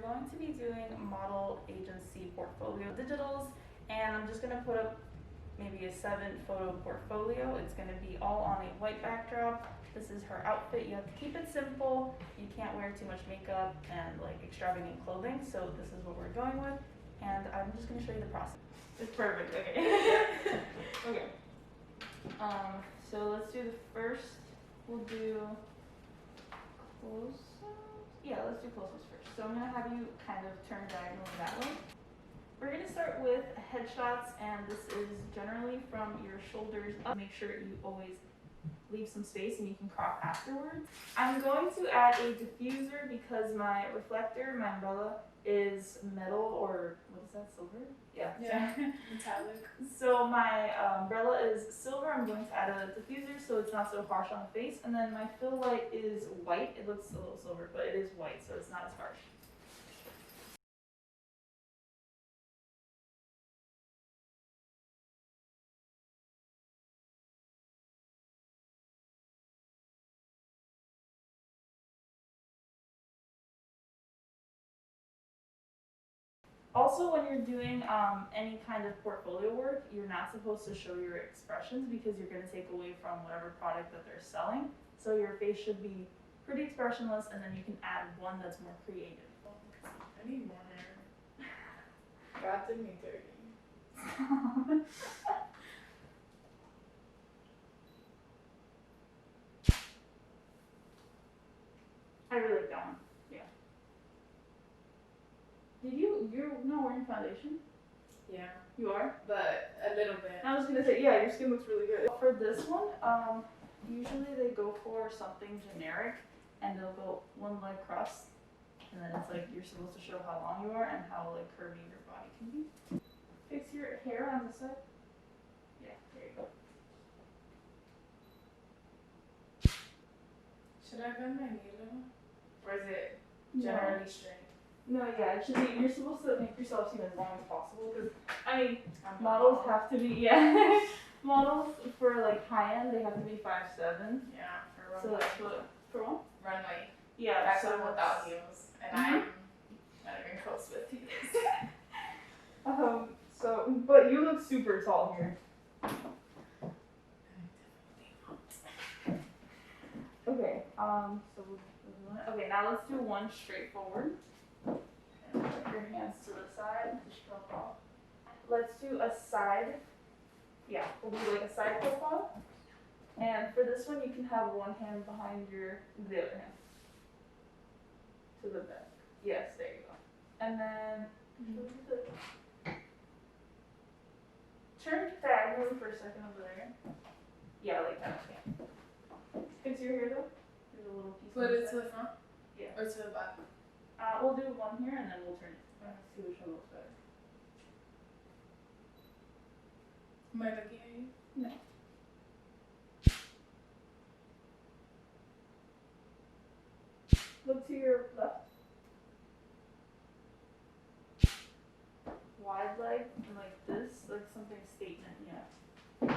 going to be doing model agency portfolio digitals, and I'm just going to put up maybe a 7-photo portfolio. It's going to be all on a white backdrop. This is her outfit. You have to keep it simple. You can't wear too much makeup and like extravagant clothing, so this is what we're going with, and I'm just going to show you the process. It's perfect. Okay. Okay. So let's do the first. We'll do close-ups. Yeah, let's do close-ups first. So I'm gonna have you kind of turn diagonally that way. We're gonna start with headshots, and this is generally from your shoulders up. Make sure you always leave some space and you can crop afterwards. I'm going to add a diffuser because my reflector, my umbrella, is metal, or what is that, silver? Yeah. Metallic. So my umbrella is silver. I'm going to add a diffuser so it's not so harsh on the face. And then my fill light is white. It looks a little silver, but it is white, so it's not as harsh. Also, when you're doing any kind of portfolio work, you're not supposed to show your expressions because you're going to take away from whatever product that they're selling. So your face should be pretty expressionless, and then you can add one that's more creative. I need more hair. God did me dirty. I really like that one. Yeah. You're not wearing foundation? Yeah, You are? but a little bit. I was gonna say, yeah, your skin looks really good. For this one, usually they go for something generic, and they'll go one leg crust, and then it's like you're supposed to show how long you are and how like curvy your body can be. Fix your hair on this side. Yeah, there you go. Should I bend my knee a little? Or is it generally straight? No, yeah, it should be. You're supposed to make yourself seem as long as possible because I mean, I'm models tall. have to be models for like high end, they have to be 5'7". Yeah, for So runway. that's what for what? Runway. Yeah, That's so one without heels. And I'm not even close with heels. So but you look super tall here. Okay, so okay, now let's do one straightforward. And put your hands to the side, just drop off. Let's do a side. Yeah, we'll do like a side profile. And for this one, you can have one hand behind the other hand. To the back. Yes, there you go. And then turn diagonally for a second over there. Yeah, like that. Yeah. Fix your hair though. There's a little piece. Put on it the to side. the front? Yeah. Or to the back? We'll do one here and then we'll turn it. See which one looks better. Am I looking at you? No. Look to your left. Wide leg and like this, like something statement, yeah.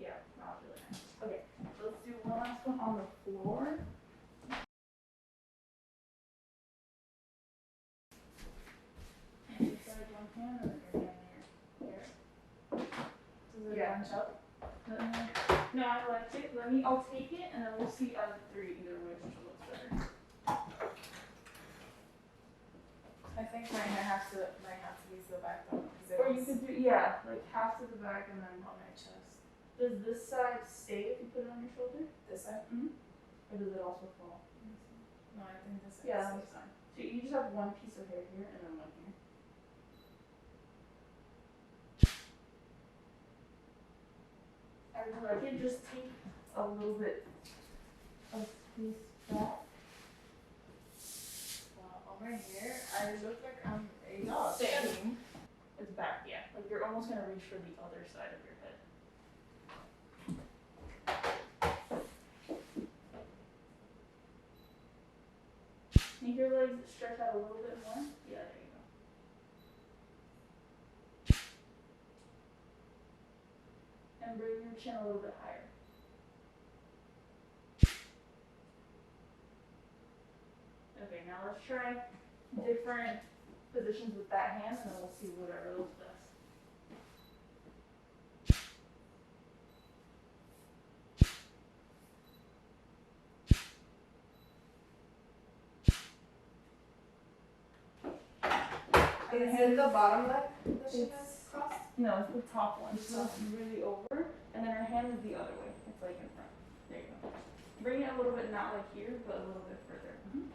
Yeah, that was really nice. Okay, let's do one last one on the floor. And decide one hand and then your hand here. Does it Yeah. bunch up? No, I liked it. I'll take it and then we'll see out of the three either way which one looks better. I think my hair might have to be to the back though. Because it Or you was could do, yeah, like half to the back and then on my chest. does this side stay if you put it on your shoulder? This side? Or does it also fall? No, I think this side. Yeah, that makes sense. So you just have one piece of hair here and then one here. I really like it. Just take a little bit of space back. Wow, on my hair, I look like I'm a No, same. It's back, yeah. Like you're almost gonna reach for the other side of your head. Make your legs stretch out a little bit more. Yeah, there you go. And bring your chin a little bit higher. Okay, now let's try different positions with that hand, and then we'll see whatever looks best. Is it the bottom leg that she It's- has crossed? No, it's the top one. The So top. it's really over, and then her hand is the other way. It's like in front. There you go. Bring it a little bit, not like here, but a little bit further. Can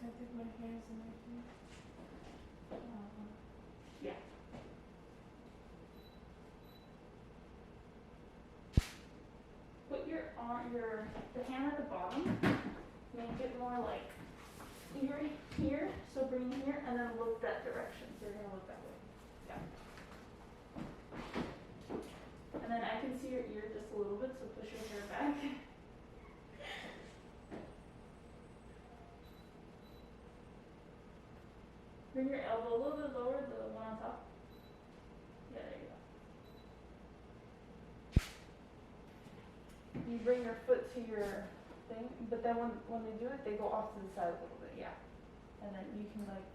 I put my hands in my feet? Yeah. Put your the hand at the bottom. Make it more like here. So bring it here, and then look that direction. So you're gonna look that way. Yeah. And then I can see your ear just a little bit, so push your hair back. Bring your elbow a little bit lower, the one on top. Yeah, there you go. You bring your foot to your thing, but then when they do it, they go off to the side a little bit, yeah. And then you can like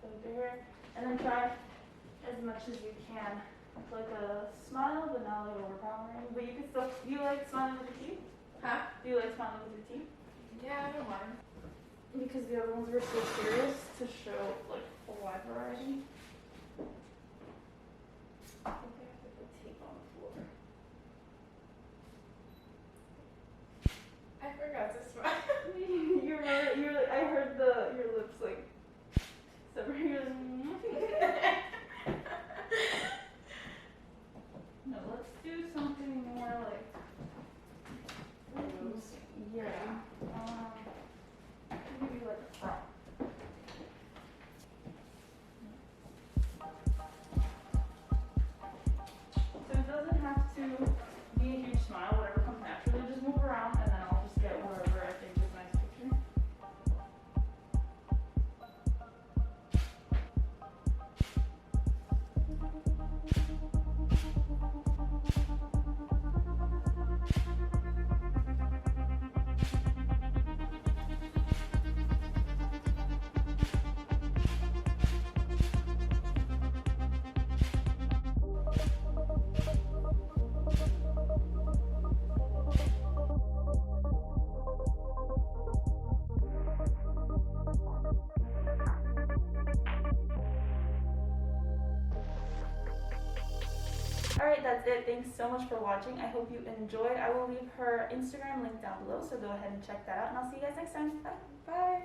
put it there, and then try as much as you can. It's like a smile, but not like overpowering. But you can still, do you like smiling with your teeth? Huh? Do you like smiling with your teeth? Yeah, I don't mind. Because the other ones were so serious to show like a wide variety. I think I have to put tape on the floor. I forgot to smile. You remember? You were like, I heard your lips like separate. You're like, No, let's do something more like. Yeah. Maybe like a front. So it doesn't have to be a huge smile, whatever comes naturally. Just move around, and then I'll just get wherever I think is a nice picture. Alright, that's it. Thanks so much for watching. I hope you enjoyed. I will leave her Instagram link down below, so go ahead and check that out, and I'll see you guys next time. Bye. Bye.